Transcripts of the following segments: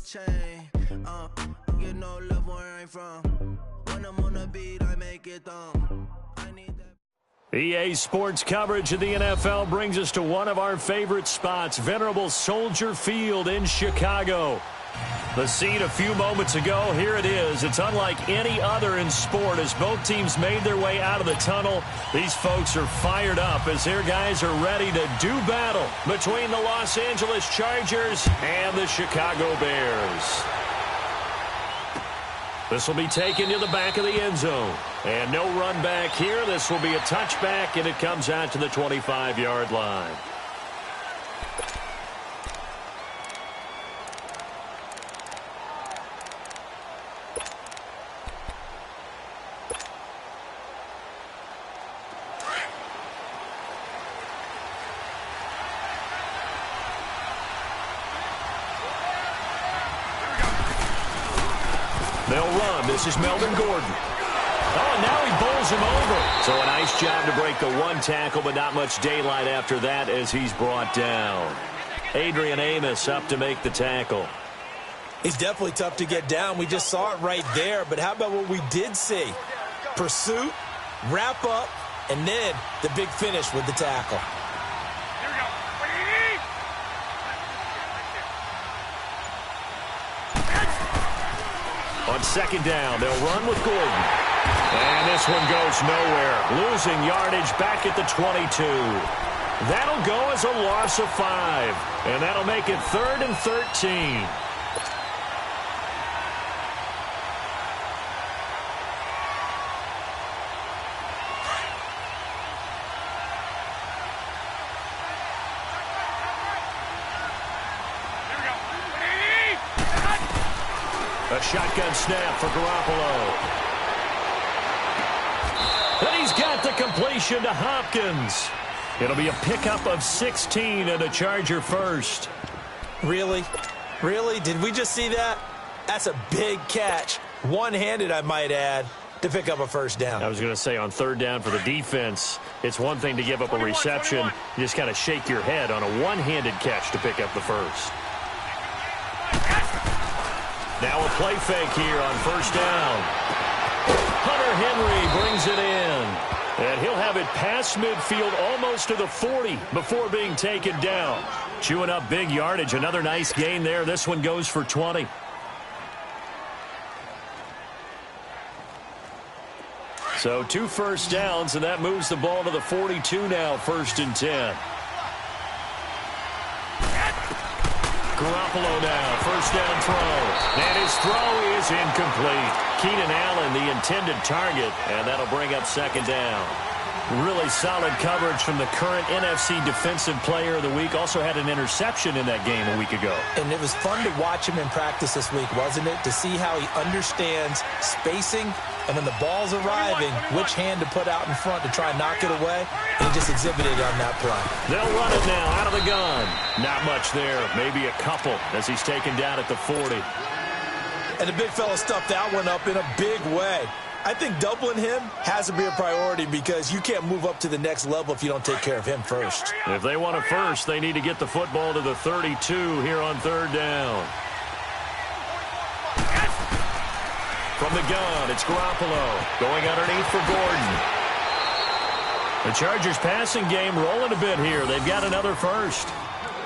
chain. Get no love where I'm from. When I'm on the beat, I make it thumb. I need that. EA Sports coverage of the NFL brings us to one of our favorite spots, venerable Soldier Field in Chicago. The scene a few moments ago, here it is. It's unlike any other in sport as both teams made their way out of the tunnel. These folks are fired up as their guys are ready to do battle between the Los Angeles Chargers and the Chicago Bears. This will be taken to the back of the end zone. And no run back here. This will be a touchback, and it comes out to the 25-yard line. They'll run. This is Melvin Gordon. Oh, and now he bowls him over. So a nice job to break the one tackle, but not much daylight after that as he's brought down. Adrian Amos up to make the tackle. He's definitely tough to get down. We just saw it right there. But how about what we did see? Pursuit, wrap up, and then the big finish with the tackle. On second down, they'll run with Gordon. And this one goes nowhere. Losing yardage back at the 22. That'll go as a loss of 5. And that'll make it 3rd and 13. A shotgun snap for Garoppolo. And he's got the completion to Hopkins. It'll be a pickup of 16 and a Charger first. Really? Really? Did we just see that? That's a big catch. One-handed, I might add, to pick up a first down. I was going to say on third down for the defense, it's one thing to give up a reception. You just kind of shake your head on a one-handed catch to pick up the first. Now a play fake here on first down. Hunter Henry brings it in. And he'll have it past midfield almost to the 40 before being taken down. Chewing up big yardage. Another nice gain there. This one goes for 20. So 2 first downs, and that moves the ball to the 42 now, 1st and 10. Garoppolo now, first down throw. And his throw is incomplete. Keenan Allen, the intended target, and that'll bring up 2nd down. Really solid coverage from the current NFC Defensive Player of the Week. Also had an interception in that game a week ago. And it was fun to watch him in practice this week, wasn't it? To see how he understands spacing, and when the ball's arriving, which hand to put out in front to try and knock it away. And he just exhibited on that play. They'll run it now out of the gun. Not much there. Maybe a couple as he's taken down at the 40. And the big fella stuffed that one up in a big way. I think doubling him has to be a priority because you can't move up to the next level if you don't take care of him first. If they want it first, they need to get the football to the 32 here on 3rd down. From the gun, it's Garoppolo going underneath for Gordon. The Chargers passing game rolling a bit here. They've got another first.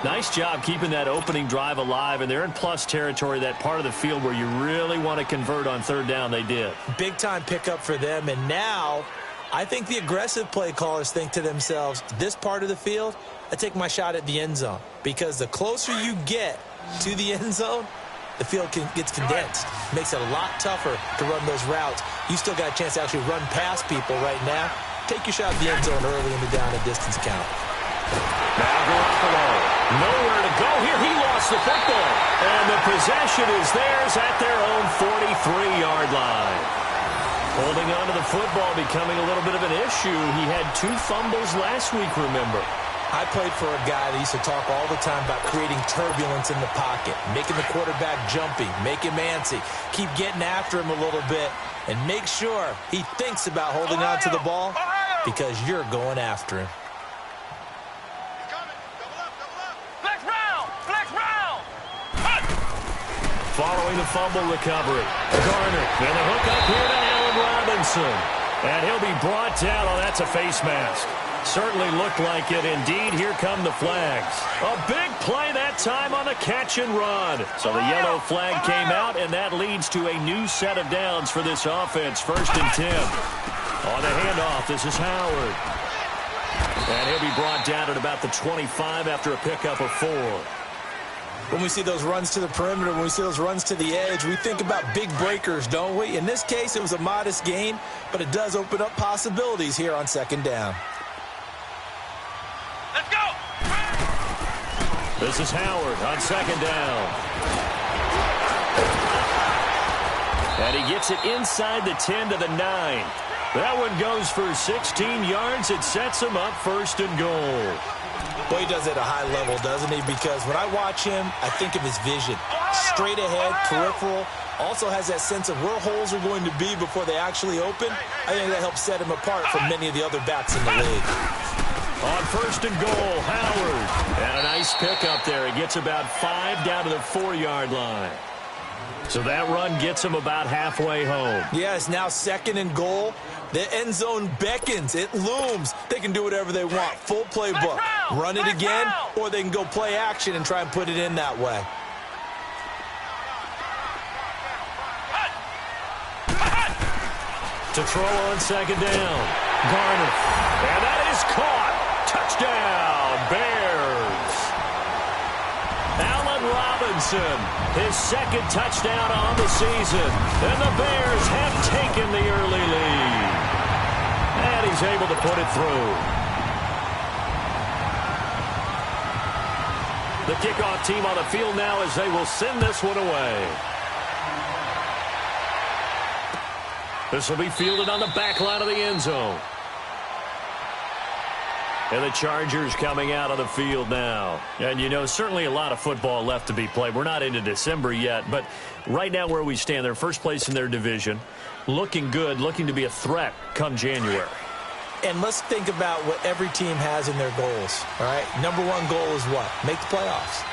Nice job keeping that opening drive alive, and they're in plus territory, that part of the field where you really want to convert on 3rd down. They did. Big-time pickup for them, and now I think the aggressive play callers think to themselves, this part of the field, I take my shot at the end zone, because the closer you get to the end zone, the field gets condensed. Makes it a lot tougher to run those routes. You still got a chance to actually run past people right now. Take your shot at the end zone early in the down and distance count. Now Garoppolo. Nowhere to go here. He lost the football. And the possession is theirs at their own 43-yard line. Holding on to the football becoming a little bit of an issue. He had 2 fumbles last week, remember. I played for a guy that used to talk all the time about creating turbulence in the pocket, making the quarterback jumpy, make him antsy, keep getting after him a little bit, and make sure he thinks about holding on to the ball because you're going after him. following the fumble recovery. Garner, and the hook up here to Allen Robinson. And he'll be brought down. Oh, that's a face mask. Certainly looked like it. Indeed, here come the flags. A big play that time on the catch and run. So the yellow flag came out, and that leads to a new set of downs for this offense. 1st and 10. On the handoff, this is Howard. And he'll be brought down at about the 25 after a pickup of 4. When we see those runs to the perimeter, when we see those runs to the edge, we think about big breakers, don't we? In this case, it was a modest gain, but it does open up possibilities here on 2nd down. Let's go! This is Howard on 2nd down. And he gets it inside the 10 to the 9. That one goes for 16 yards. It sets him up 1st and goal. Well, he does it at a high level, doesn't he? Because when I watch him, I think of his vision. Straight ahead, peripheral. Also has that sense of where holes are going to be before they actually open. I think that helps set him apart from many of the other backs in the league. On 1st and goal, Howard. And a nice pickup there. He gets about 5 down to the 4-yard line. So that run gets him about halfway home. Yeah, it's now 2nd and goal. The end zone beckons. It looms. They can do whatever they want. Full playbook. Run it again, or they can go play action and try and put it in that way. To throw on 2nd down. Garner. And that is caught. Touchdown, Bears. Allen Robinson, his 2nd touchdown on the season. And the Bears have taken the early lead. And he's able to put it through. The kickoff team on the field now as they will send this one away. This will be fielded on the back line of the end zone. And the Chargers coming out on the field now. And, you know, certainly a lot of football left to be played. We're not into December yet, but right now where we stand, they're first place in their division. Looking good, looking to be a threat come January. And let's think about what every team has in their goals, all right? Number 1 goal is what? Make the playoffs.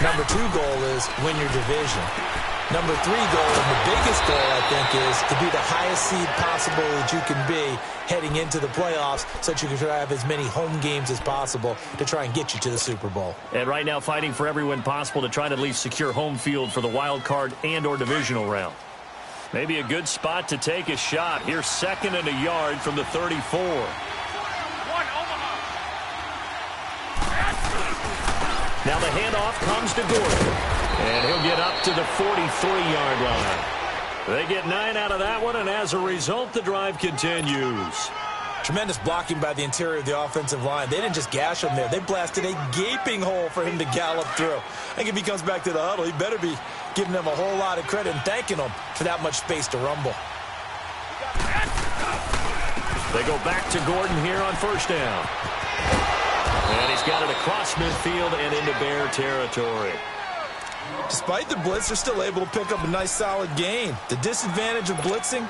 Number 2 goal is win your division. Number 3 goal, and the biggest goal, I think, is to be the highest seed possible that you can be heading into the playoffs so that you can try to have as many home games as possible to try and get you to the Super Bowl. And right now fighting for every win possible to try to at least secure home field for the wild card and or divisional round. Maybe a good spot to take a shot. Here's 2nd and a yard from the 34. Now the handoff comes to Gordon. And he'll get up to the 43-yard line. They get 9 out of that one, and as a result, the drive continues. Tremendous blocking by the interior of the offensive line. They didn't just gash him there. They blasted a gaping hole for him to gallop through. I think if he comes back to the huddle, he better be giving them a whole lot of credit and thanking them for that much space to rumble. They go back to Gordon here on 1st down. And he's got it across midfield and into Bear territory. Despite the blitz, they're still able to pick up a nice solid gain. The disadvantage of blitzing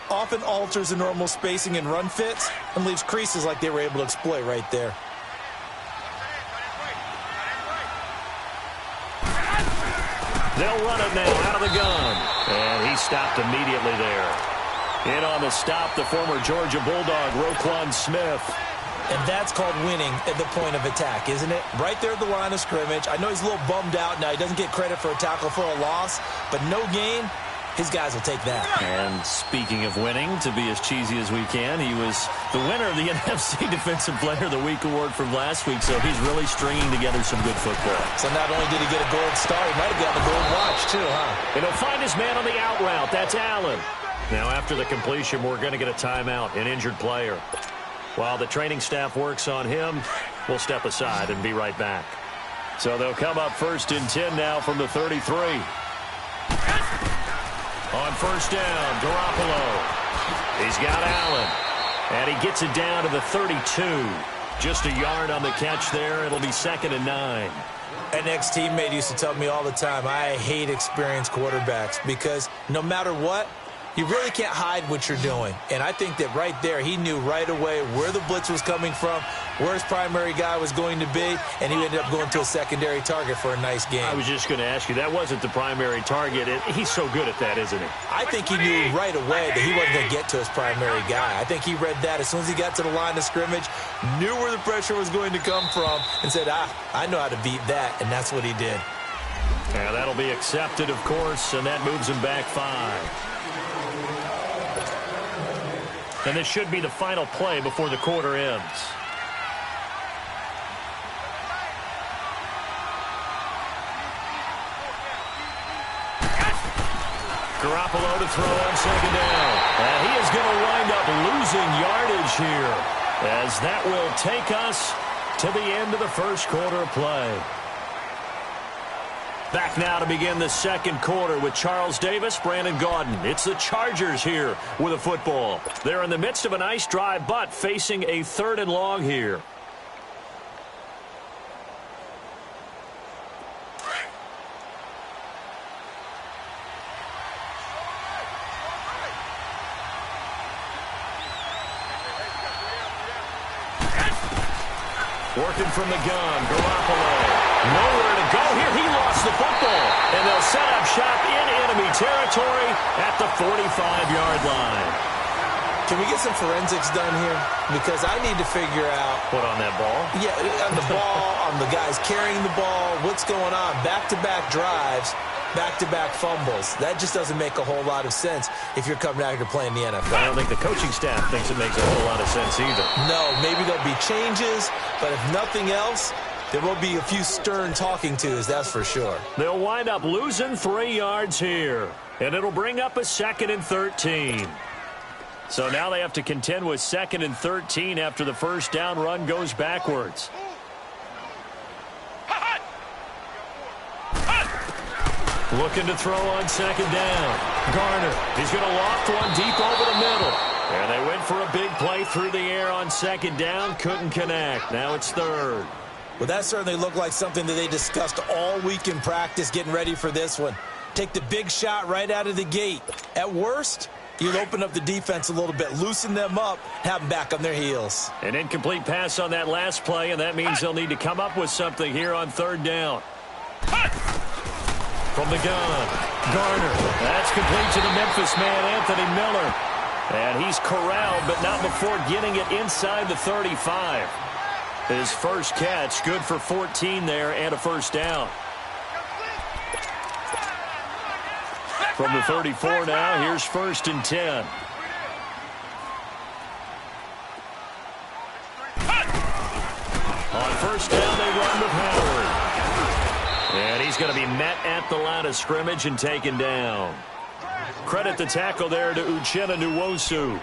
often alters the normal spacing and run fits and leaves creases like they were able to exploit right there. They'll run it now out of the gun. And he stopped immediately there. In on the stop, the former Georgia Bulldog, Roquan Smith. And that's called winning at the point of attack, isn't it? Right there at the line of scrimmage. I know he's a little bummed out now. He doesn't get credit for a tackle for a loss, but no gain, his guys will take that. And speaking of winning, to be as cheesy as we can, he was the winner of the NFC Defensive Player of the Week award from last week, so he's really stringing together some good football. So not only did he get a gold star, he might have gotten a gold watch too, huh? And he'll find his man on the out route. That's Allen. Now after the completion, we're going to get a timeout, an injured player. While the training staff works on him, we'll step aside and be right back. So they'll come up 1st and 10 now from the 33. On 1st down, Garoppolo. He's got Allen. And he gets it down to the 32. Just a yard on the catch there. It'll be 2nd and 9. An ex-teammate used to tell me all the time, I hate experienced quarterbacks because no matter what, you really can't hide what you're doing. And I think that right there, he knew right away where the blitz was coming from, where his primary guy was going to be, and he ended up going to a secondary target for a nice game. I was just going to ask you, that wasn't the primary target. He's so good at that, isn't he? I think he knew right away that he wasn't going to get to his primary guy. I think he read that as soon as he got to the line of scrimmage, knew where the pressure was going to come from, and said, I know how to beat that, and that's what he did. Yeah, that'll be accepted, of course, and that moves him back 5. And this should be the final play before the quarter ends. Garoppolo to throw on second down. And he is going to wind up losing yardage here, as that will take us to the end of the first quarter of play. Back now to begin the second quarter with Charles Davis, Brandon Gaudin. It's the Chargers here with a football. They're in the midst of a nice drive, but facing a 3rd and long here. Working from the gun, Garoppolo. Nowhere to go here. He lost the football. And they'll set up shop in enemy territory at the 45-yard line. Can we get some forensics done here? Because I need to figure out... What, on that ball? Yeah, on the ball, on the guys carrying the ball. What's going on? Back-to-back drives, back-to-back fumbles. That just doesn't make a whole lot of sense if you're coming out here to play in the NFL. I don't think the coaching staff thinks it makes a whole lot of sense either. No, maybe there'll be changes, but if nothing else... there will be a few stern talking tos, that's for sure. They'll wind up losing 3 yards here, and it'll bring up a 2nd and 13. So now they have to contend with 2nd and 13 after the first down run goes backwards. Looking to throw on second down. Garner, he's going to loft one deep over the middle. And they went for a big play through the air on second down, couldn't connect. Now it's 3rd. Well, that certainly looked like something that they discussed all week in practice, getting ready for this one. Take the big shot right out of the gate. At worst, you'd open up the defense a little bit, loosen them up, have them back on their heels. An incomplete pass on that last play, and that means they'll need to come up with something here on 3rd down. From the gun, Garner. That's complete to the Memphis man, Anthony Miller. And he's corralled, but not before getting it inside the 35. His first catch, good for 14 there and a first down. From the 34 now, here's 1st and 10. On first down, they run with Howard. And he's going to be met at the line of scrimmage and taken down. Credit the tackle there to Uchenna Nwosu.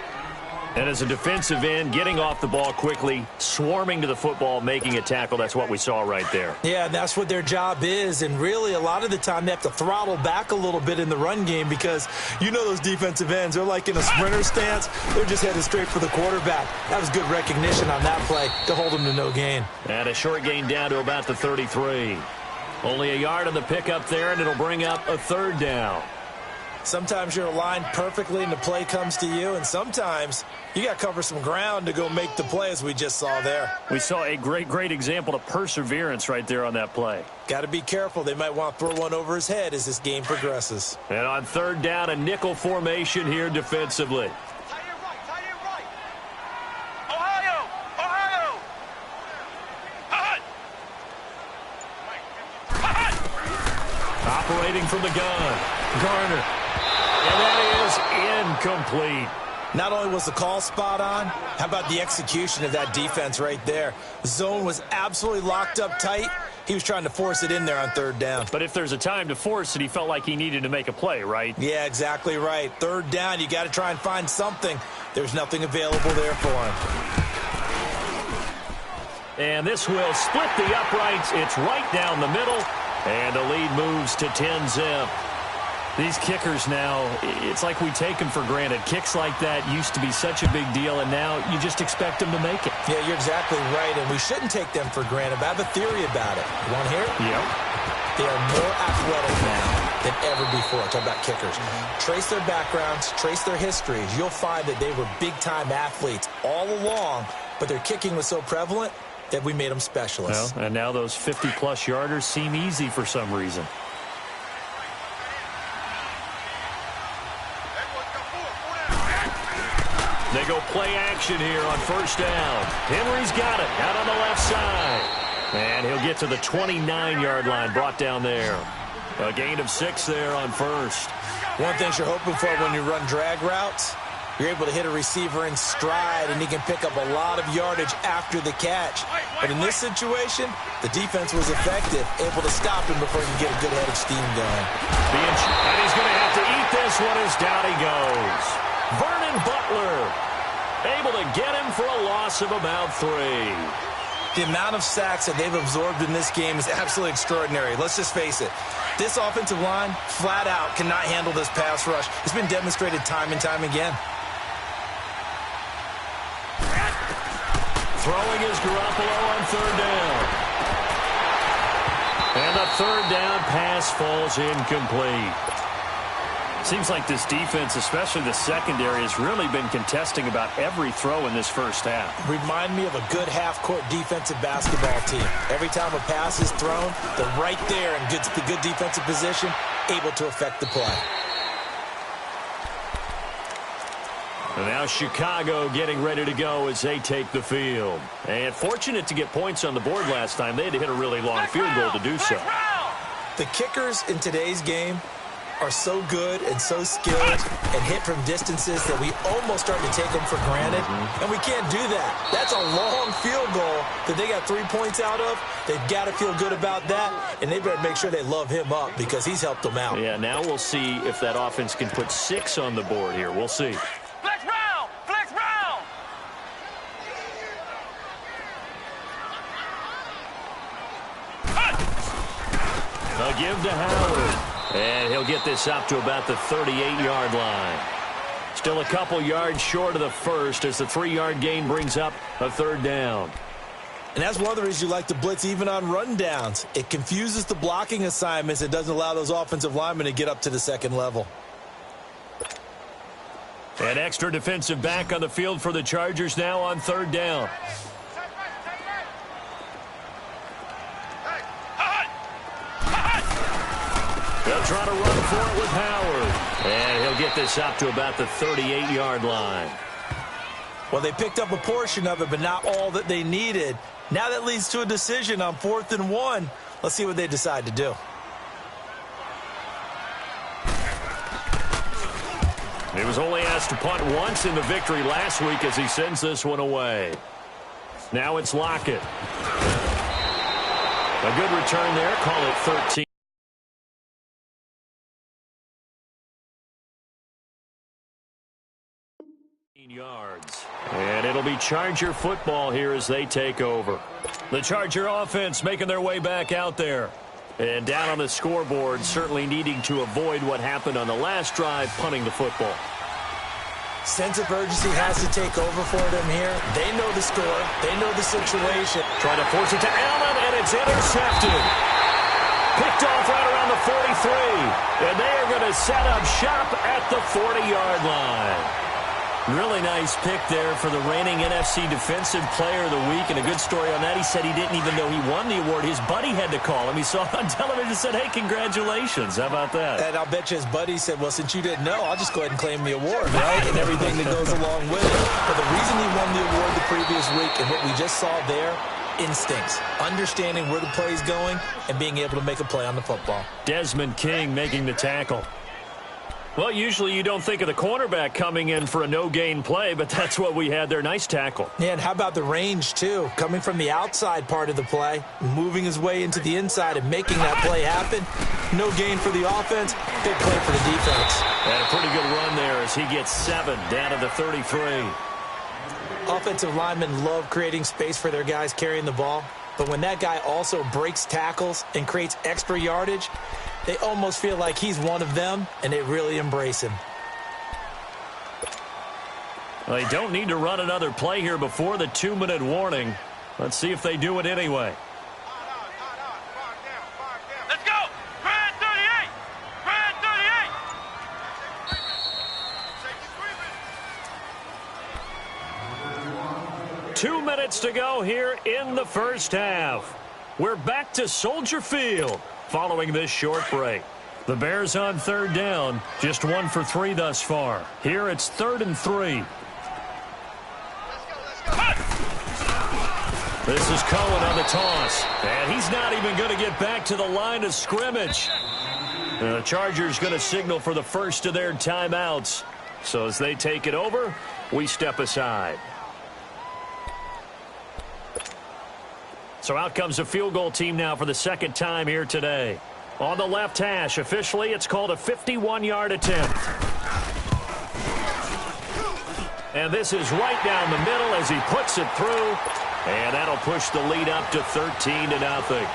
And as a defensive end, getting off the ball quickly, swarming to the football, making a tackle, that's what we saw right there. Yeah, and that's what their job is. And really, a lot of the time, they have to throttle back a little bit in the run game because you know those defensive ends, they're like in a sprinter stance. They're just headed straight for the quarterback. That was good recognition on that play to hold them to no gain. And a short gain down to about the 33. Only a yard on the pickup there, and it'll bring up a 3rd down. Sometimes you're aligned perfectly and the play comes to you, and sometimes you got to cover some ground to go make the play, as we just saw there. We saw a great example of perseverance right there on that play. Got to be careful. They might want to throw one over his head as this game progresses. And on 3rd down, a nickel formation here defensively. Operating from the gun, Garner. And that is incomplete. Not only was the call spot on, how about the execution of that defense right there? The zone was absolutely locked up tight. He was trying to force it in there on 3rd down. But if there's a time to force it, he felt like he needed to make a play, right? Yeah, exactly right. 3rd down, you got to try and find something. There's nothing available there for him. And this will split the uprights. It's right down the middle. And the lead moves to 10-zip. These kickers now, it's like we take them for granted. Kicks like that used to be such a big deal, and now you just expect them to make it. Yeah, you're exactly right, and we shouldn't take them for granted. But I have a theory about it. You want to hear it? Yep. They are more athletic now than ever before. Talk about kickers. Trace their backgrounds, trace their histories. You'll find that they were big-time athletes all along, but their kicking was so prevalent that we made them specialists. Well, and now those 50-plus yarders seem easy for some reason. They go play action here on first down. Henry's got it out on the left side. And he'll get to the 29-yard line, brought down there. A gain of 6 there on first. One thing you're hoping for when you run drag routes, you're able to hit a receiver in stride, and he can pick up a lot of yardage after the catch. But in this situation, the defense was effective, able to stop him before he can get a good head of steam going. And he's going to have to eat this one as down he goes. Vernon Butler able to get him for a loss of about 3. The amount of sacks that they've absorbed in this game is absolutely extraordinary. Let's just face it. This offensive line, flat out, cannot handle this pass rush. It's been demonstrated time and time again. Throwing is Garoppolo on third down. And the third down pass falls incomplete. Seems like this defense, especially the secondary, has really been contesting about every throw in this first half. Remind me of a good half-court defensive basketball team. Every time a pass is thrown, they're right there in good defensive position, able to affect the play. And now Chicago getting ready to go as they take the field. And fortunate to get points on the board last time. They had to hit a really long field goal to do so. The kickers in today's game are so good and so skilled and hit from distances that we almost start to take them for granted. And we can't do that. That's a long field goal that they got 3 points out of. They've got to feel good about that, and they better make sure they love him up because he's helped them out. Yeah, now we'll see if that offense can put 6 on the board here. We'll see. Flex round! Flex round! They'll give to Howard. And he'll get this up to about the 38-yard line. Still a couple yards short of the first as the 3-yard gain brings up a third down. And that's one of the reasons you like to blitz even on rundowns. It confuses the blocking assignments. It doesn't allow those offensive linemen to get up to the second level. An extra defensive back on the field for the Chargers now on third down. They'll try to run for it with Howard. And he'll get this up to about the 38-yard line. Well, they picked up a portion of it, but not all that they needed. Now that leads to a decision on 4th and 1. Let's see what they decide to do. He was only asked to punt once in the victory last week as he sends this one away. Now it's Lockett. A good return there. Call it 13. Yards. And it'll be Charger football here as they take over. The Charger offense making their way back out there. And down on the scoreboard, certainly needing to avoid what happened on the last drive, punting the football. Sense of urgency has to take over for them here. They know the score. They know the situation. Trying to force it to Allen, and it's intercepted. Picked off right around the 43. And they are going to set up shop at the 40-yard line. Really nice pick there for the reigning NFC Defensive Player of the Week. And a good story on that. He said he didn't even know he won the award. His buddy had to call him. He saw it on television and said, hey, congratulations. How about that? And I'll bet you his buddy said, well, since you didn't know, I'll just go ahead and claim the award, right? And everything that goes along with it. But the reason he won the award the previous week and what we just saw there, instincts, understanding where the play is going and being able to make a play on the football. Desmond King making the tackle. Well, usually you don't think of the cornerback coming in for a no-gain play, but that's what we had there. Nice tackle. Yeah, and how about the range, too? Coming from the outside part of the play, moving his way into the inside and making that play happen. No gain for the offense, big play for the defense. And a pretty good run there as he gets 7 down to the 33. Offensive linemen love creating space for their guys carrying the ball, but when that guy also breaks tackles and creates extra yardage, they almost feel like he's one of them, and they really embrace him. Well, they don't need to run another play here before the 2-minute warning. Let's see if they do it anyway. Let's go! Brad 38! Brad 38! 2 minutes to go here in the first half. We're back to Soldier Field following this short break. The Bears on third down, just 1 for 3 thus far. Here it's 3rd and 3. This is Cohen on the toss, and he's not even going to get back to the line of scrimmage. And the Chargers going to signal for the first of their timeouts. So as they take it over, we step aside. So out comes a field goal team now for the second time here today. On the left hash, officially it's called a 51-yard attempt. And this is right down the middle as he puts it through. And that'll push the lead up to 13-0.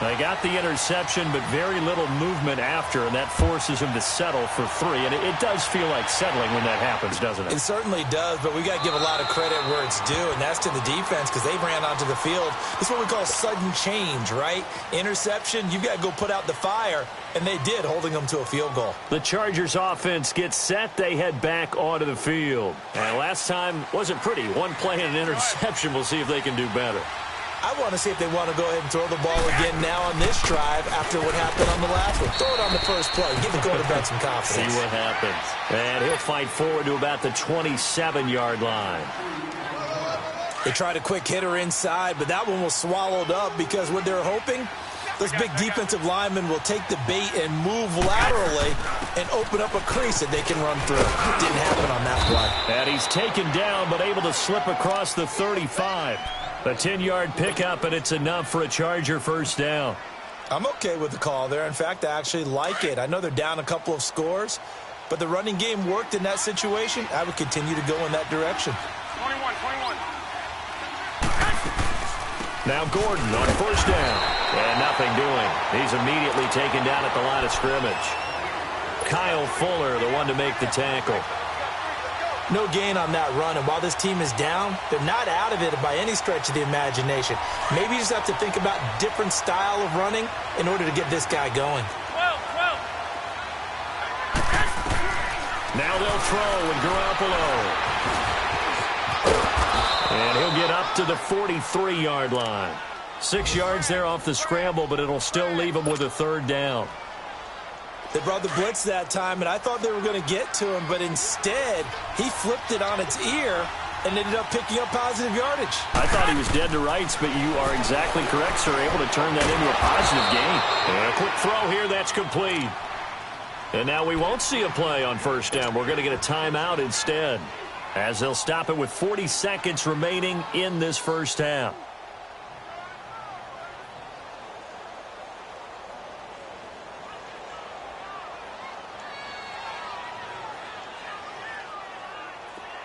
They got the interception, but very little movement after, and that forces him to settle for 3. And it does feel like settling when that happens, doesn't it? It certainly does, but we got to give a lot of credit where it's due, and that's to the defense because they ran onto the field. This is what we call sudden change, right? Interception, you've got to go put out the fire, and they did, holding them to a field goal. The Chargers offense gets set. They head back onto the field. And last time wasn't pretty. One play and an interception. We'll see if they can do better. I want to see if they want to go ahead and throw the ball again now on this drive after what happened on the last one. Throw it on the first play. Give the quarterback some confidence. See what happens. And he'll fight forward to about the 27-yard line. They tried a quick hitter inside, but that one was swallowed up because what they're hoping, those big defensive linemen will take the bait and move laterally and open up a crease that they can run through. Didn't happen on that play. And he's taken down but able to slip across the 35. A 10-yard pickup, and it's enough for a Charger first down. I'm okay with the call there. In fact, I actually like it. I know they're down a couple of scores, but the running game worked in that situation. I would continue to go in that direction. 21. Now Gordon on first down. And nothing doing. He's immediately taken down at the line of scrimmage. Kyle Fuller, the one to make the tackle. No gain on that run, and while this team is down, they're not out of it by any stretch of the imagination. Maybe you just have to think about different style of running in order to get this guy going. 12. Now they'll throw with Garoppolo. And he'll get up to the 43-yard line. 6 yards there off the scramble, but it'll still leave him with a third down. They brought the blitz that time, and I thought they were going to get to him, but instead, he flipped it on its ear and ended up picking up positive yardage. I thought he was dead to rights, but you are exactly correct, sir. Able to turn that into a positive gain. And a quick throw here, that's complete. And now we won't see a play on first down. We're going to get a timeout instead, as they'll stop it with 40 seconds remaining in this first half.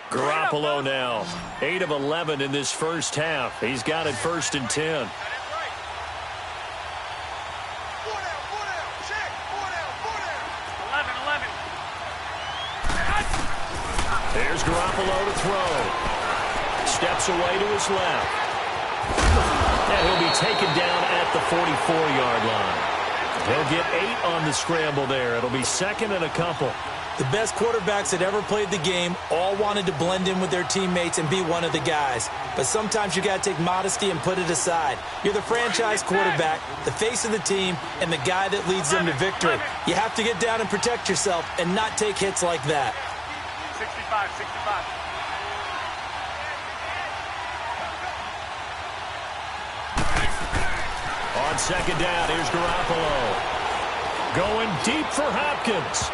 Garoppolo now, 8 of 11 in this first half. He's got it 1st and 10. There's Garoppolo to throw. Steps away to his left. And he'll be taken down at the 44-yard line. He'll get 8 on the scramble there. It'll be 2nd and a couple. The best quarterbacks that ever played the game all wanted to blend in with their teammates and be one of the guys. But sometimes you got to take modesty and put it aside. You're the franchise quarterback, the face of the team, and the guy that leads them to victory. You have to get down and protect yourself and not take hits like that. 65. On second down, here's Garoppolo. Going deep for Hopkins.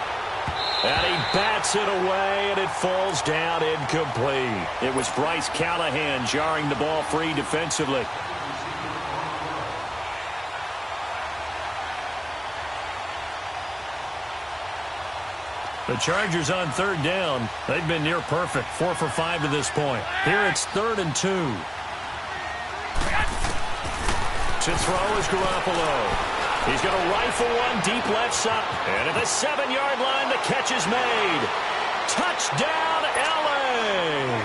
And he bats it away, and it falls down incomplete. It was Bryce Callahan jarring the ball free defensively. The Chargers on third down. They've been near perfect, 4 for 5 to this point. Here it's 3rd and 2. To throw is Garoppolo. He's going to rifle one deep left side. And at the 7-yard line, the catch is made. Touchdown, L.A.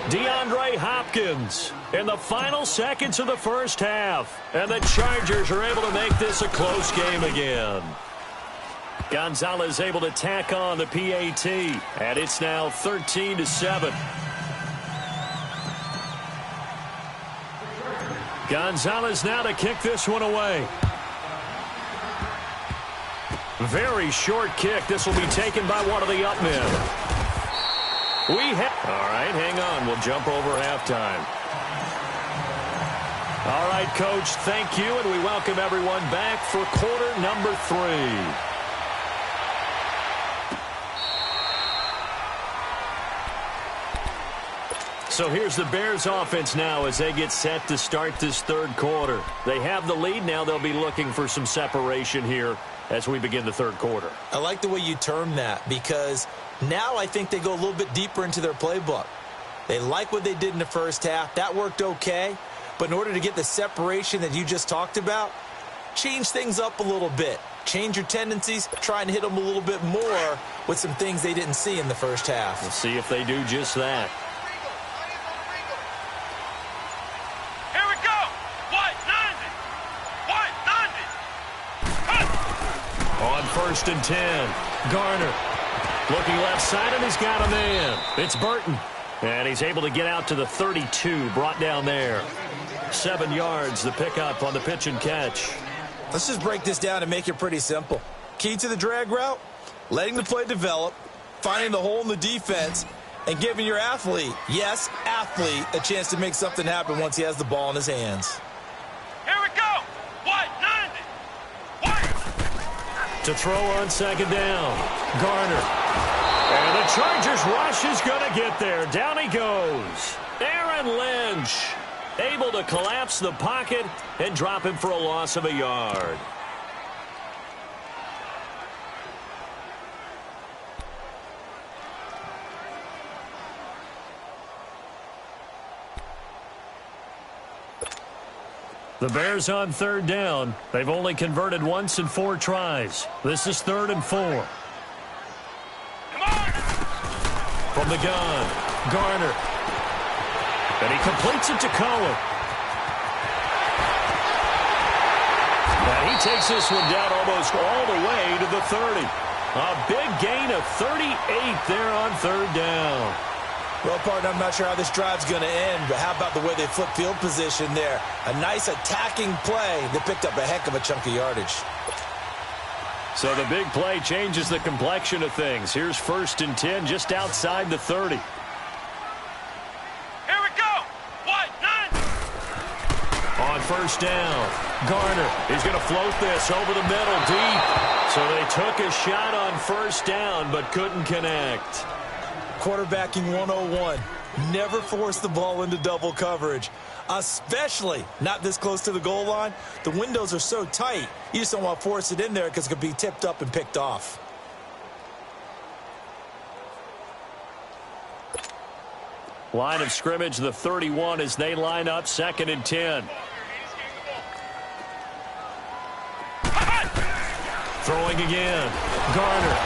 DeAndre Hopkins in the final seconds of the first half. And the Chargers are able to make this a close game again. Gonzalez able to tack on the PAT. And it's now 13-7. Gonzalez now to kick this one away. Very short kick. This will be taken by one of the up men. All right, hang on. We'll jump over halftime. All right, Coach, thank you, and we welcome everyone back for quarter number 3. So here's the Bears offense now as they get set to start this third quarter. They have the lead. Now they'll be looking for some separation here as we begin the third quarter. I like the way you term that because now I think they go a little bit deeper into their playbook. They like what they did in the first half. That worked okay. But in order to get the separation that you just talked about, change things up a little bit. Change your tendencies. Try and hit them a little bit more with some things they didn't see in the first half. We'll see if they do just that. On 1st and 10, Garner looking left side, and he's got a man. It's Burton, and he's able to get out to the 32, brought down there. 7 yards, the pickup on the pitch and catch. Let's just break this down and make it pretty simple. Key to the drag route, letting the play develop, finding the hole in the defense, and giving your athlete, yes, athlete, a chance to make something happen once he has the ball in his hands. Here we go. What? 90. What? To throw on 2nd down, Garner. And the Chargers rush is going to get there. Down he goes. Aaron Lynch able to collapse the pocket and drop him for a loss of a yard. The Bears on 3rd down. They've only converted once in 4 tries. This is 3rd and 4. Come on! From the gun, Garner. And he completes it to Cohen. And he takes this one down almost all the way to the 30. A big gain of 38 there on 3rd down. Well, partner, I'm not sure how this drive's going to end, but how about the way they flip field position there? A nice attacking play that picked up a heck of a chunk of yardage. So the big play changes the complexion of things. Here's 1st and 10 just outside the 30. Here we go. What? 90. On 1st down, Garner. He's going to float this over the middle deep. So they took a shot on 1st down but couldn't connect. Quarterbacking 101. Never force the ball into double coverage, especially not this close to the goal line. The windows are so tight, you just don't want to force it in there because it could be tipped up and picked off. Line of scrimmage, the 31 as they line up 2nd and 10. Throwing again. Garner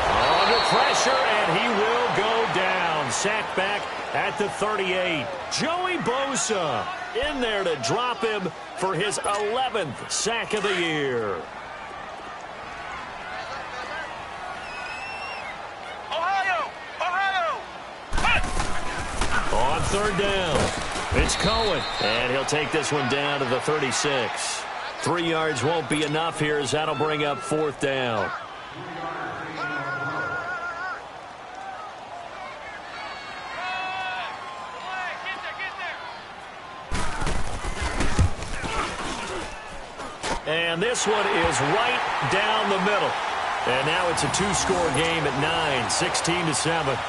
under pressure, and he will go down. Sacked back at the 38. Joey Bosa in there to drop him for his 11th sack of the year. Ohio! Ohio! On 3rd down, it's Cohen, and he'll take this one down to the 36. 3 yards won't be enough here as that'll bring up 4th down. And this one is right down the middle. And now it's a 2-score game at 9, 16-7.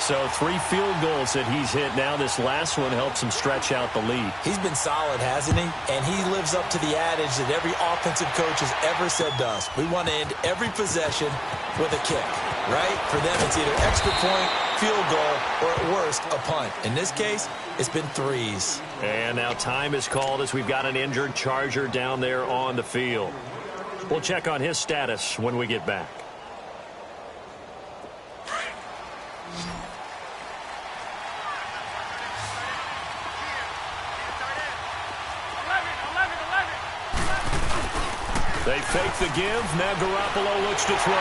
So 3 field goals that he's hit now. This last one helps him stretch out the lead. He's been solid, hasn't he? And he lives up to the adage that every offensive coach has ever said to us. We want to end every possession with a kick, right? For them, it's either extra point, field goal, or at worst, a punt. In this case, it's been 3s. And now time is called as we've got an injured Charger down there on the field. We'll check on his status when we get back. They fake the give. Now Garoppolo looks to throw.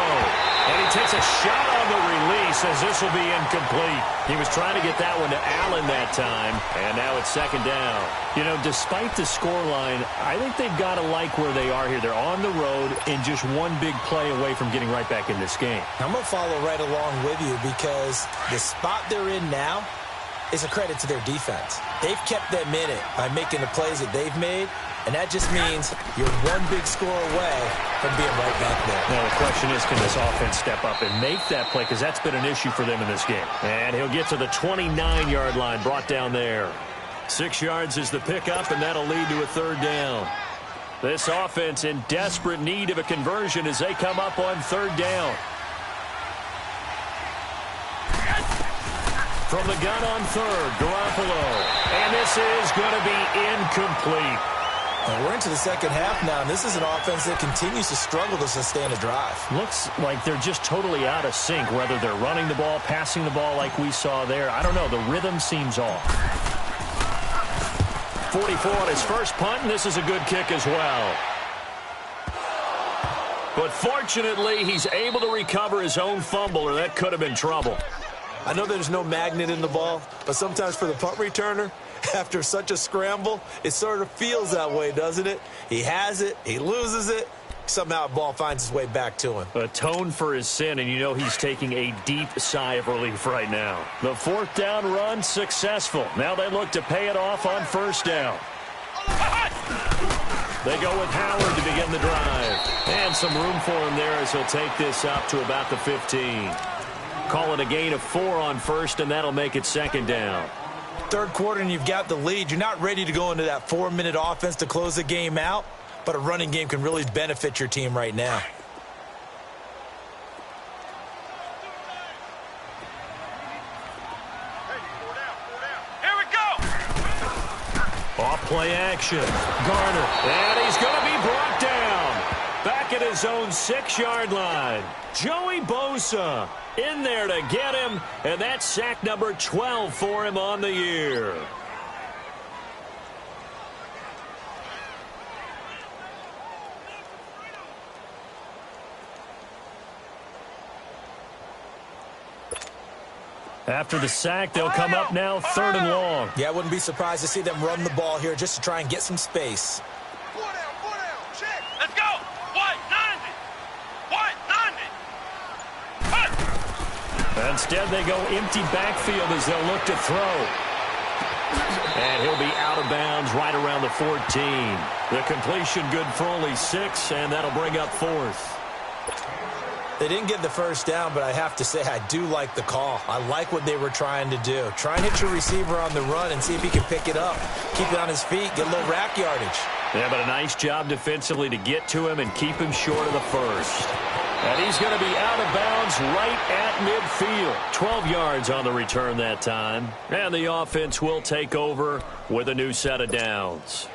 And he takes a shot on the release as this will be incomplete. He was trying to get that one to Allen that time, and now it's second down. You know, despite the scoreline, I think they've got to like where they are here. They're on the road and just one big play away from getting right back in this game. I'm going to follow right along with you because the spot they're in now is a credit to their defense. They've kept them in it by making the plays that they've made, and that just means you're one big score away from being right back there. Now, the question is, can this offense step up and make that play? Because that's been an issue for them in this game. And he'll get to the 29-yard line, brought down there. 6 yards is the pickup, and that'll lead to a third down. This offense in desperate need of a conversion as they come up on third down. From the gun on third, Garoppolo. And this is going to be incomplete. And we're into the second half now, and this is an offense that continues to struggle to sustain a drive. Looks like they're just totally out of sync, whether they're running the ball, passing the ball like we saw there. I don't know. The rhythm seems off. 44 on his first punt, and this is a good kick as well. But fortunately, he's able to recover his own fumble, or that could have been trouble. I know there's no magnet in the ball, but sometimes for the punt returner, after such a scramble, it sort of feels that way, doesn't it? He has it, he loses it, somehow the ball finds its way back to him. Atone for his sin, and you know he's taking a deep sigh of relief right now. The fourth down run successful. Now they look to pay it off on first down. They go with Howard to begin the drive. And some room for him there as he'll take this up to about the 15. Call it a gain of 4 on first, and that'll make it second down. Third quarter and you've got the lead. You're not ready to go into that 4-minute offense to close the game out, but a running game can really benefit your team right now. Here we go. Off play action. Garner. And he's going to be brought down. Back at his own 6-yard line. Joey Bosa in there to get him, and that's sack number 12 for him on the year. After the sack, they'll come up now third and long. Yeah, I wouldn't be surprised to see them run the ball here just to try and get some space. Check. Let's go. White 90. White 90. Instead, they go empty backfield as they'll look to throw. And he'll be out of bounds right around the 14. The completion good for only 6, and that'll bring up fourth. They didn't get the first down, but I have to say I do like the call. I like what they were trying to do. Try and hit your receiver on the run and see if he can pick it up. Keep it on his feet, get a little rack yardage. Yeah, but a nice job defensively to get to him and keep him short of the first. And he's going to be out of bounds right at midfield. 12 yards on the return that time. And the offense will take over with a new set of downs.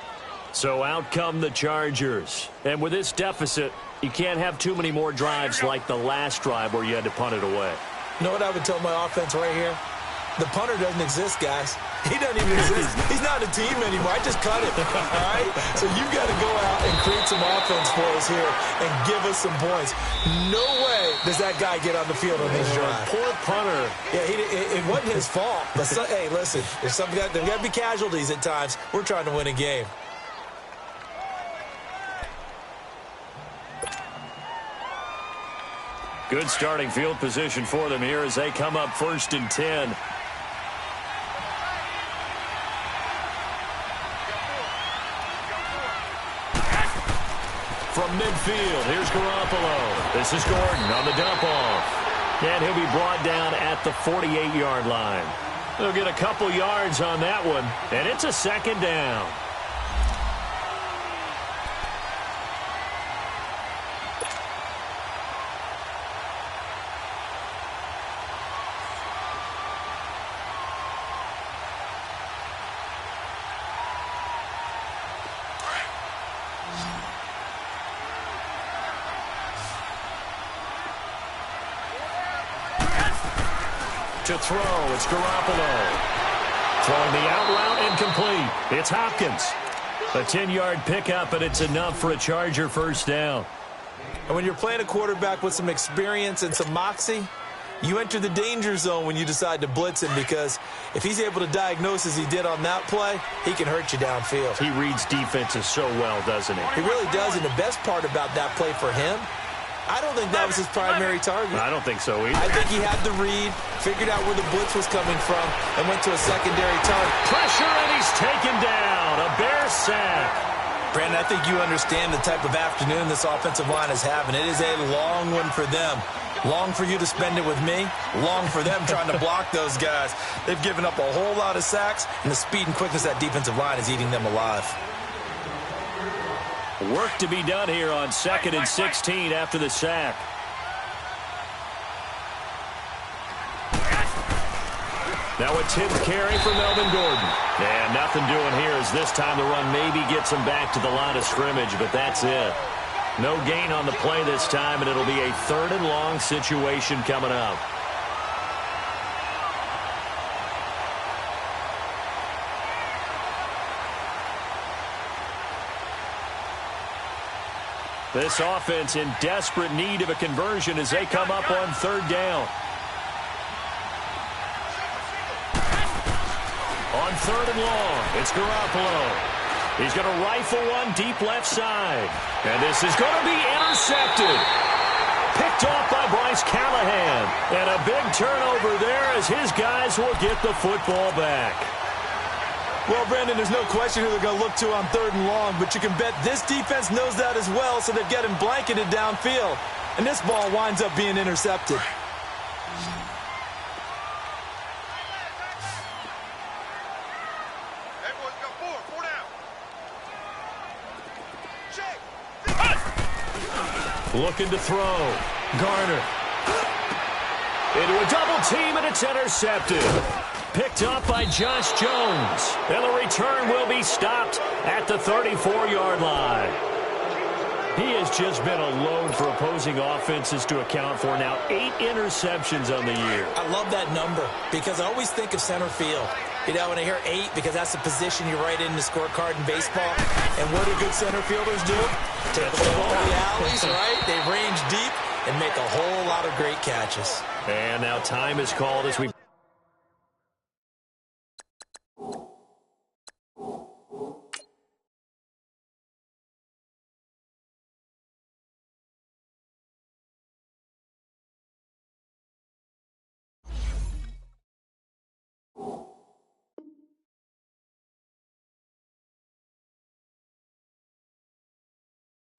So out come the Chargers. And with this deficit, you can't have too many more drives like the last drive where you had to punt it away. You know what I would tell my offense right here? The punter doesn't exist, guys. He doesn't even exist. He's not a team anymore. I just cut him, all right? So you've got to go out and create some offense for us here and give us some points. No way does that guy get on the field on this drive. Poor punter. Yeah, it wasn't his fault. But hey, listen, there's got to be casualties at times. We're trying to win a game. Good starting field position for them here as they come up first and 10. From midfield, here's Garoppolo. This is Gordon on the dump off. And he'll be brought down at the 48-yard line. They'll get a couple yards on that one, and it's a second down. To throw, it's Garoppolo. Throwing the out route incomplete. It's Hopkins. A 10-yard pickup, and it's enough for a Charger first down. And when you're playing a quarterback with some experience and some moxie, you enter the danger zone when you decide to blitz him, because if he's able to diagnose as he did on that play, he can hurt you downfield. He reads defenses so well, doesn't he? He really does, and the best part about that play for him, I don't think that was his primary target. I don't think so either. I think he had the read, figured out where the blitz was coming from, and went to a secondary target. Pressure, and he's taken down. A Bear sack. Brandon, I think you understand the type of afternoon this offensive line is having. It is a long one for them. Long for you to spend it with me. Long for them trying to block those guys. They've given up a whole lot of sacks, and the speed and quickness of that defensive line is eating them alive. Work to be done here on 2nd and 16 after the sack. Now a 10th carry for Melvin Gordon. And nothing doing here as this time the run maybe gets him back to the line of scrimmage, but that's it. No gain on the play this time, and it'll be a 3rd and long situation coming up. This offense in desperate need of a conversion as they come up on 3rd down. On 3rd and long, it's Garoppolo. He's going to rifle one deep left side. And this is going to be intercepted. Picked off by Bryce Callahan. And a big turnover there as his guys will get the football back. Well, Brandon, there's no question who they're going to look to on 3rd and long, but you can bet this defense knows that as well, so they've got him blanketed downfield. And this ball winds up being intercepted. Looking to throw. Garner. Into a double team, and it's intercepted. Picked up by Josh Jones. And the return will be stopped at the 34-yard line. He has just been a load for opposing offenses to account for now. 8 interceptions on the year. I love that number because I always think of center field. You know, when I hear 8, because that's the position you write in the scorecard in baseball. And what do good center fielders do? Take the ball in the alleys, right? They range deep and make a whole lot of great catches. And now time is called as we...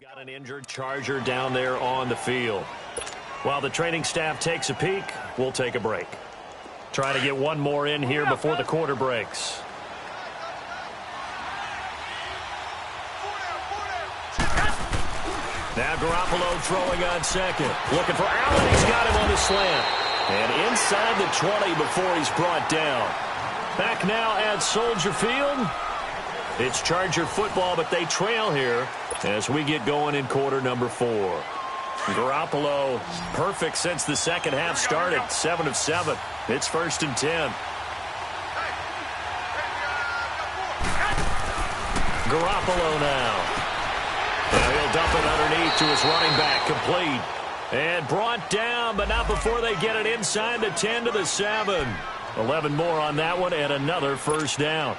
Got an injured Charger down there on the field. While the training staff takes a peek, we'll take a break. Trying to get one more in here before the quarter breaks. Now Garoppolo throwing on 2nd. Looking for Allen. He's got him on the slant. And inside the 20 before he's brought down. Back now at Soldier Field. It's Charger football, but they trail here as we get going in quarter number 4. Garoppolo, perfect since the second half started. 7 of 7. It's 1st and 10. Garoppolo now. And he'll dump it underneath to his running back. Complete. And brought down, but not before they get it inside the 10 to the 7. 11 more on that one, and another first down.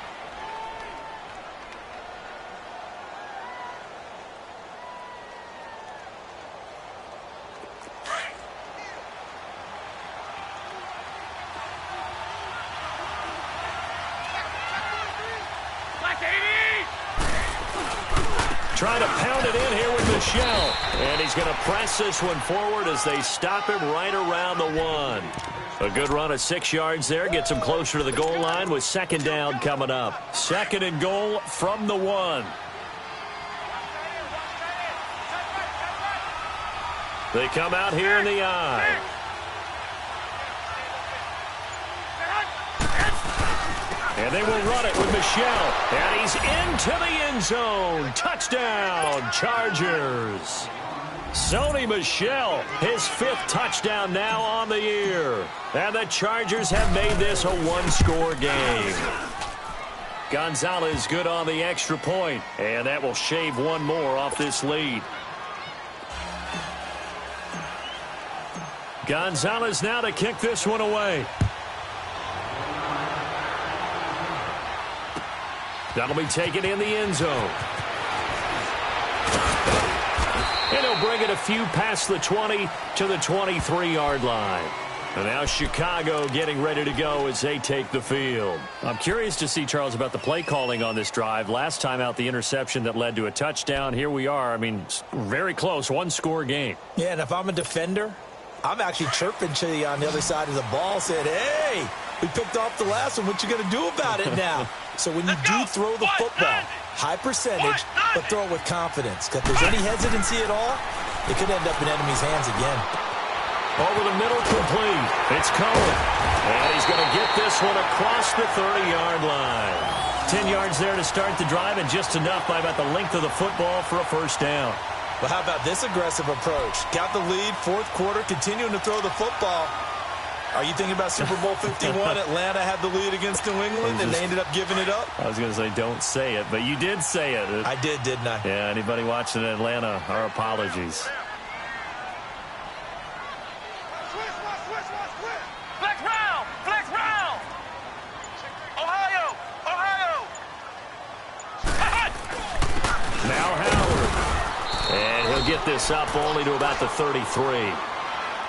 Trying to pound it in here with Michelle. And he's going to press this one forward as they stop him right around the 1. A good run of 6 yards there. Gets him closer to the goal line with 2nd down coming up. 2nd and goal from the 1. They come out here in the eye. And they will run it with Michelle. And he's into the end zone. Touchdown, Chargers. Sony Michel, his 5th touchdown now on the year. And the Chargers have made this a 1-score game. Gonzalez good on the extra point. And that will shave one more off this lead. Gonzalez now to kick this one away. That'll be taken in the end zone. And he'll bring it a few past the 20 to the 23-yard line. And now Chicago getting ready to go as they take the field. I'm curious to see, Charles, about the play calling on this drive. Last time out, the interception that led to a touchdown. Here we are. I mean, very close, one-score game. Yeah, and if I'm a defender, I'm actually chirping to you on the other side of the ball, saying, hey, we picked off the last one. What you going to do about it now? So when you do throw the football, high percentage, but throw it with confidence. Because if there's any hesitancy at all, it could end up in enemy's hands again. Over the middle, complete. It's Cohen. And he's going to get this one across the 30-yard line. 10 yards there to start the drive, and just enough by about the length of the football for a first down. Well, how about this aggressive approach? Got the lead, fourth quarter, continuing to throw the football. Are you thinking about Super Bowl 51? Atlanta had the lead against New England, and they ended up giving it up? I was going to say, don't say it, but you did say it. I did, didn't I? Yeah, anybody watching Atlanta, our apologies. Flex round. Ohio. Now Howard. And he'll get this up only to about the 33.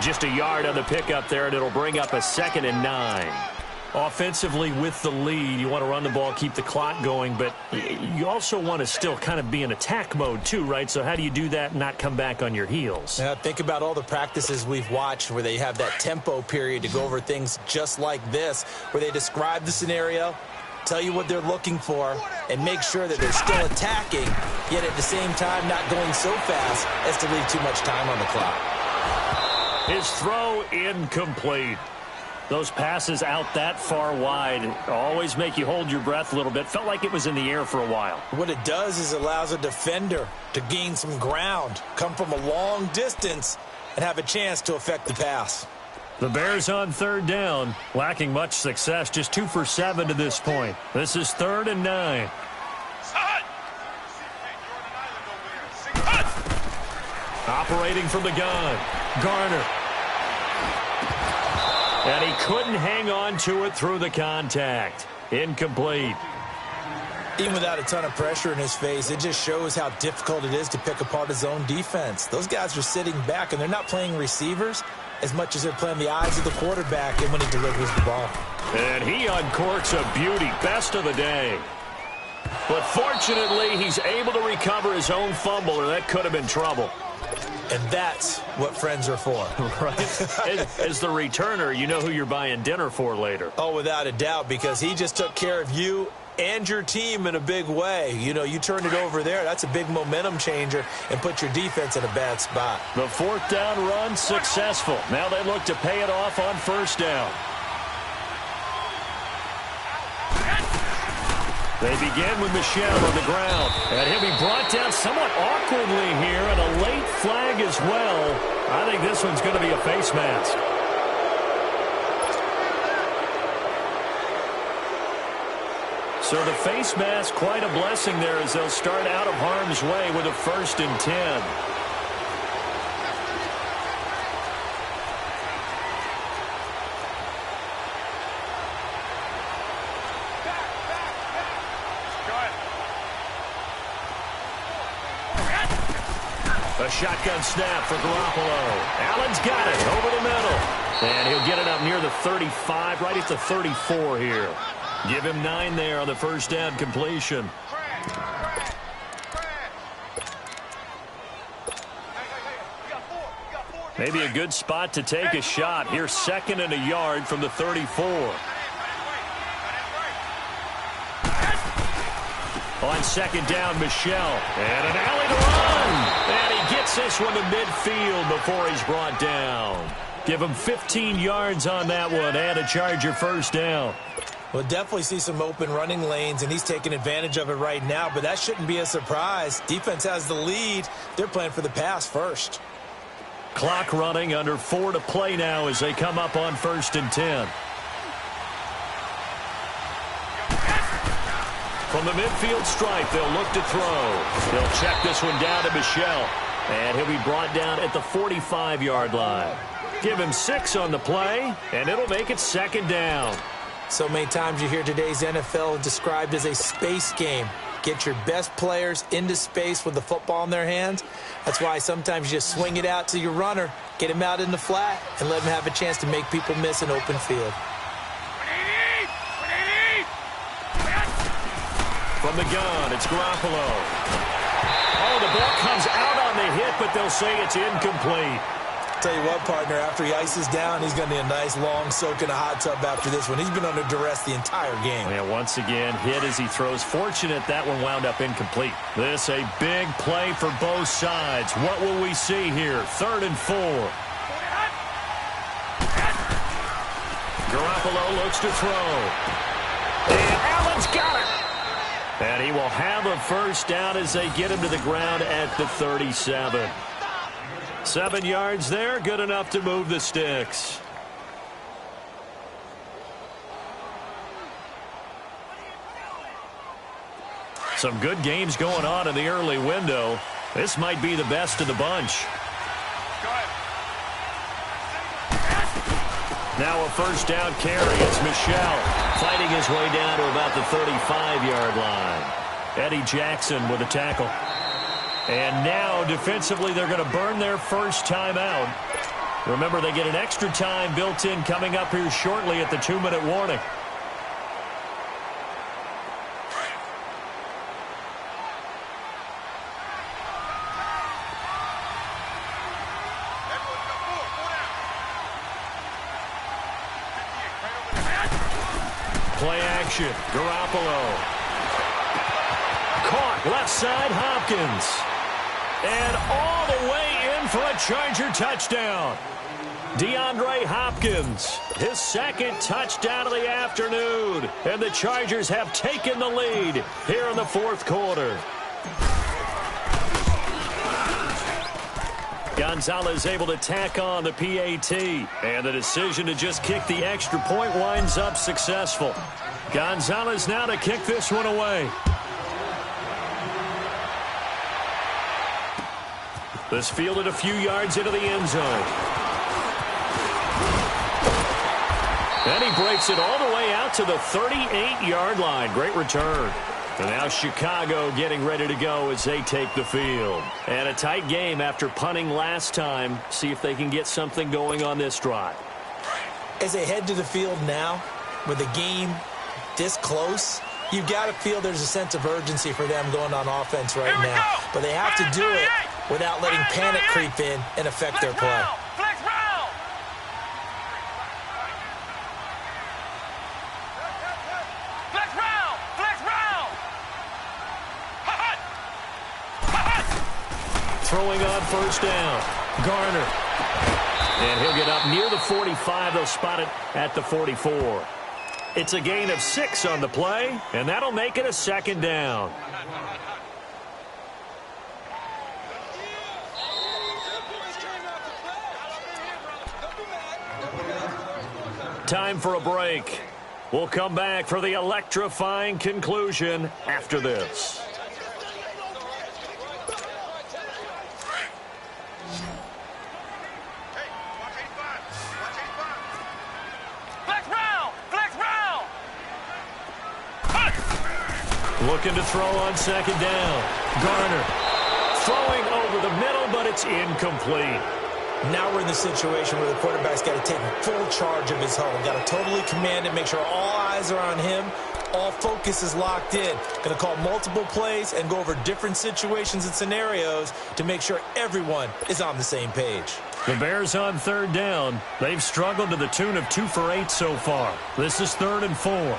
Just a yard on the pickup there, and it'll bring up a 2nd and 9. Offensively with the lead, you want to run the ball, keep the clock going, but you also want to still kind of be in attack mode too, right? So how do you do that and not come back on your heels? Yeah, think about all the practices we've watched where they have that tempo period to go over things just like this, where they describe the scenario, tell you what they're looking for, and make sure that they're still attacking, yet at the same time not going so fast as to leave too much time on the clock. His throw incomplete. Those passes out that far wide always make you hold your breath a little bit. Felt like it was in the air for a while. What it does is allows a defender to gain some ground, come from a long distance, and have a chance to affect the pass. The Bears on third down, lacking much success, just 2 for 7 to this point. This is 3rd and 9. Operating from the gun, Garner. And he couldn't hang on to it through the contact. Incomplete. Even without a ton of pressure in his face, it just shows how difficult it is to pick apart his own defense. Those guys are sitting back, and they're not playing receivers as much as they're playing the eyes of the quarterback and when he delivers the ball. And he uncorks a beauty, best of the day. But fortunately, he's able to recover his own fumble, or that could have been trouble. And that's what friends are for. Right. As the returner, you know who you're buying dinner for later. Oh, without a doubt, because he just took care of you and your team in a big way. You know, you turned it over there. That's a big momentum changer and put your defense in a bad spot. The 4th down run successful. Now they look to pay it off on 1st down. They begin with Michel on the ground. And he'll be brought down somewhat awkwardly here, and a late flag as well. I think this one's going to be a face mask. So the face mask, quite a blessing there as they'll start out of harm's way with a 1st and 10. A shotgun snap for Garoppolo. Allen's got it over the middle. And he'll get it up near the 35, right at the 34 here. Give him 9 there on the 1st down completion. Maybe a good spot to take a shot. Here's 2nd and a yard from the 34. On 2nd down, Michel. And an alley to run. And he gets this one to midfield before he's brought down. Give him 15 yards on that one and a Charger 1st down. We'll definitely see some open running lanes, and he's taking advantage of it right now, but that shouldn't be a surprise. Defense has the lead. They're playing for the pass first. Clock running, under 4 to play now as they come up on 1st and 10. From the midfield stripe, they'll look to throw. They'll check this one down to Michel, and he'll be brought down at the 45-yard line. Give him 6 on the play, and it'll make it 2nd down. So many times you hear today's NFL described as a space game. Get your best players into space with the football in their hands. That's why sometimes you just swing it out to your runner, get him out in the flat, and let him have a chance to make people miss an open field. From the gun, it's Garoppolo. Oh, the ball comes out on the hit, but they'll say it's incomplete. Tell you what, partner, after he ices down, he's going to need a nice long soak in a hot tub after this one. He's been under duress the entire game. Yeah, once again, hit as he throws. Fortunate that one wound up incomplete. This a big play for both sides. What will we see here? 3rd and 4. Garoppolo looks to throw. And Allen's got it. And he will have a 1st down as they get him to the ground at the 37. 7 yards there, good enough to move the sticks. Some good games going on in the early window. This might be the best of the bunch. Now a 1st down carry. It's Michel fighting his way down to about the 35-yard line. Eddie Jackson with a tackle. And now, defensively, they're going to burn their 1st time out. Remember, they get an extra time built in coming up here shortly at the 2-minute warning. Play action. Garoppolo. Caught left side, Hopkins. And all the way in for a Charger touchdown. DeAndre Hopkins, his 2nd touchdown of the afternoon. And the Chargers have taken the lead here in the 4th quarter. Gonzalez able to tack on the PAT. And the decision to just kick the extra point winds up successful. Gonzalez now to kick this one away. This fielded a few yards into the end zone. And he breaks it all the way out to the 38-yard line. Great return. And now Chicago getting ready to go as they take the field. And a tight game after punting last time. See if they can get something going on this drive. As they head to the field now, with the game this close, you've got to feel there's a sense of urgency for them going on offense right now. But they have to do it without letting panic creep in and affect their play. Flex round. Flex round. Flex round. Throwing on 1st down. Garner. And he'll get up near the 45. They'll spot it at the 44. It's a gain of 6 on the play, and that'll make it a 2nd down. Time for a break. We'll come back for the electrifying conclusion after this. Looking to throw on 2nd down. Garner throwing over the middle, but it's incomplete. Now we're in the situation where the quarterback's got to take full charge of his huddle. Got to totally command it, make sure all eyes are on him. All focus is locked in. Going to call multiple plays and go over different situations and scenarios to make sure everyone is on the same page. The Bears on 3rd down. They've struggled to the tune of 2 for 8 so far. This is 3rd and 4.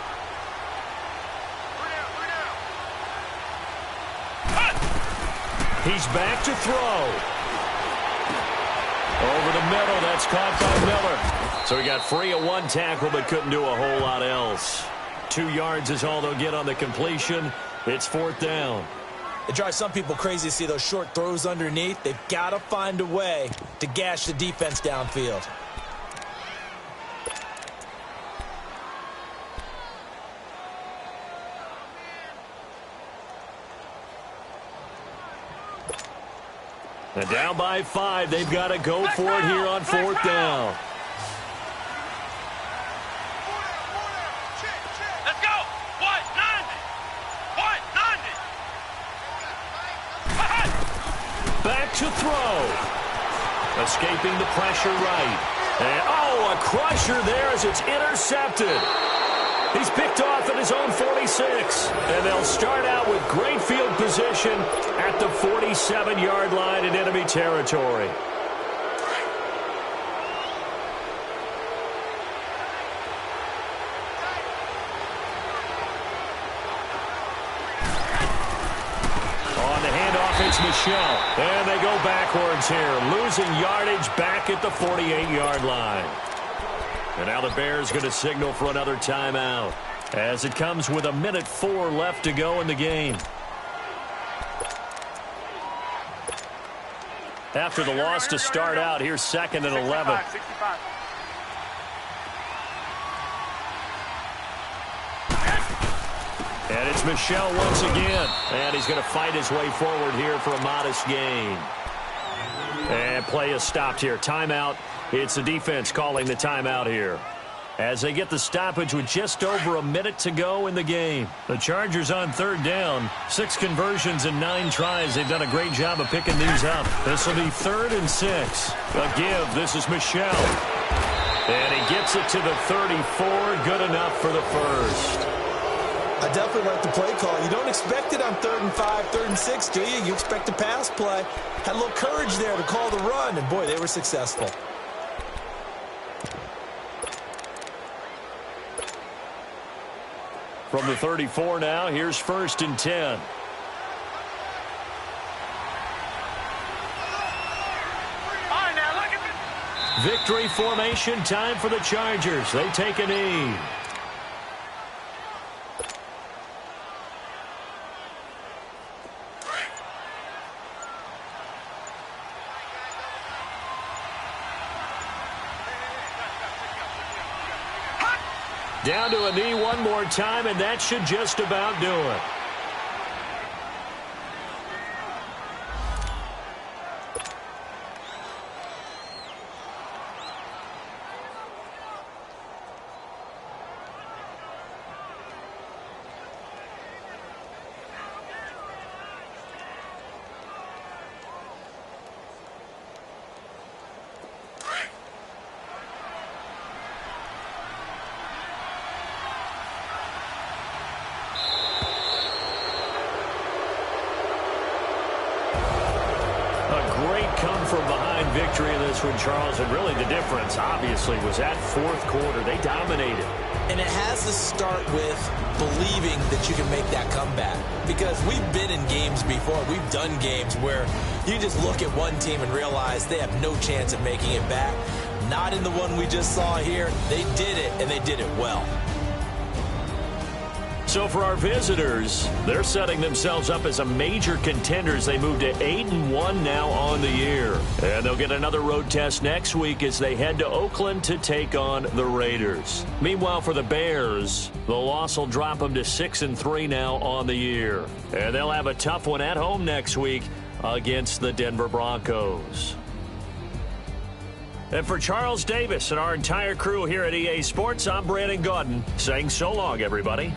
He's back to throw. Over the middle, that's caught by Miller. So he got free of 1 tackle, but couldn't do a whole lot else. 2 yards is all they'll get on the completion. It's 4th down. It drives some people crazy to see those short throws underneath. They've got to find a way to gash the defense downfield. And down by 5, they've got to go for it here on 4th down. Let's go. 190. 190. Back to throw. Escaping the pressure right. And, a crusher there as it's intercepted. He's picked off at his own 46. And they'll start out with great field position at the 47-yard line in enemy territory. On the handoff, it's Michel. And they go backwards here, losing yardage back at the 48-yard line. And now the Bears going to signal for another timeout as it comes with 1:04 left to go in the game. After the loss to start out, here's 2nd and 11. 65. And it's Michel once again. And he's going to fight his way forward here for a modest gain. And play is stopped here. Timeout. It's the defense calling the timeout here as they get the stoppage with just over a minute to go in the game. The Chargers on 3rd down. 6 conversions and 9 tries. They've done a great job of picking these up. This will be 3rd and 6. A give. This is Michel. And he gets it to the 34. Good enough for the first. I definitely like the play call. You don't expect it on 3rd and 5, 3rd and 6, do you? You expect a pass play. Had a little courage there to call the run, and boy, they were successful. From the 34 now, here's 1st and 10. Victory formation time for the Chargers. They take a knee. Down to a knee one more time, and that should just about do it. Come-from-behind victory in this one, Charles, and really the difference, obviously, was that 4th quarter. They dominated. And it has to start with believing that you can make that comeback. Because we've been in games before. We've done games where you just look at one team and realize they have no chance of making it back. Not in the one we just saw here. They did it, and they did it well. So for our visitors, they're setting themselves up as a major contender as they move to 8-1 now on the year. And they'll get another road test next week as they head to Oakland to take on the Raiders. Meanwhile, for the Bears, the loss will drop them to 6-3 now on the year. And they'll have a tough one at home next week against the Denver Broncos. And for Charles Davis and our entire crew here at EA Sports, I'm Brandon Gaudin saying so long, everybody.